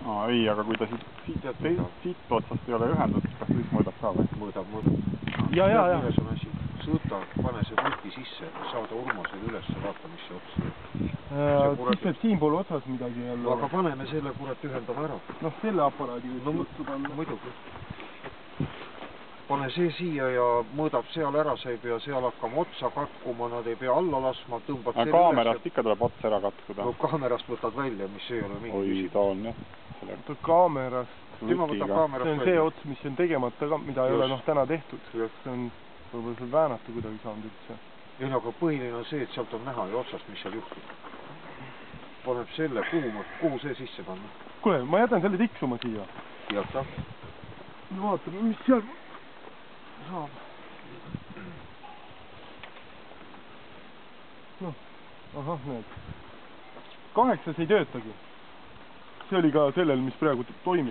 Ei, aga kui ta siit otsast ei ole ühendatud, kas siis mõõdab ka või? Mõõdab. Ja. Milles on asi? Sõõta, pane see pulti sisse, saada Urmasele üles, vaata, mis see ots teeb. Siis peab siinpool otsas midagi jälle. Aga paneme selle kurat ühendama ära. Noh, selle aparaadi võtsu panna. Muidugi. Pane see siia ja mõõdab seal ära, sa ei pea seal hakkama otsa katkuma, nad ei pea alla laskma, tõmbad selle kaamerast ikka tuleb ots ära katkuda. No kaamerast võtad välja, mis ei ole mingi küsimus. Ta on jah. Kaamerast. Tema võtab kaamerast välja. See on see ots, mis on tegemata ka, mida ei ole täna tehtud. See on võib-olla seal väänata kuidagi saanud üldse. Ei, aga põhiline on see, et sealt on näha ja otsast, mis seal juhtub. Paneb selle, kuhu see sisse panna? Kuule, ma jätan selle tiksuma siia. Jäta. Vaatame, mis seal saab. Noh, ahah, need. 8 ei töötagi. See oli ka sellel, mis praegu toimib.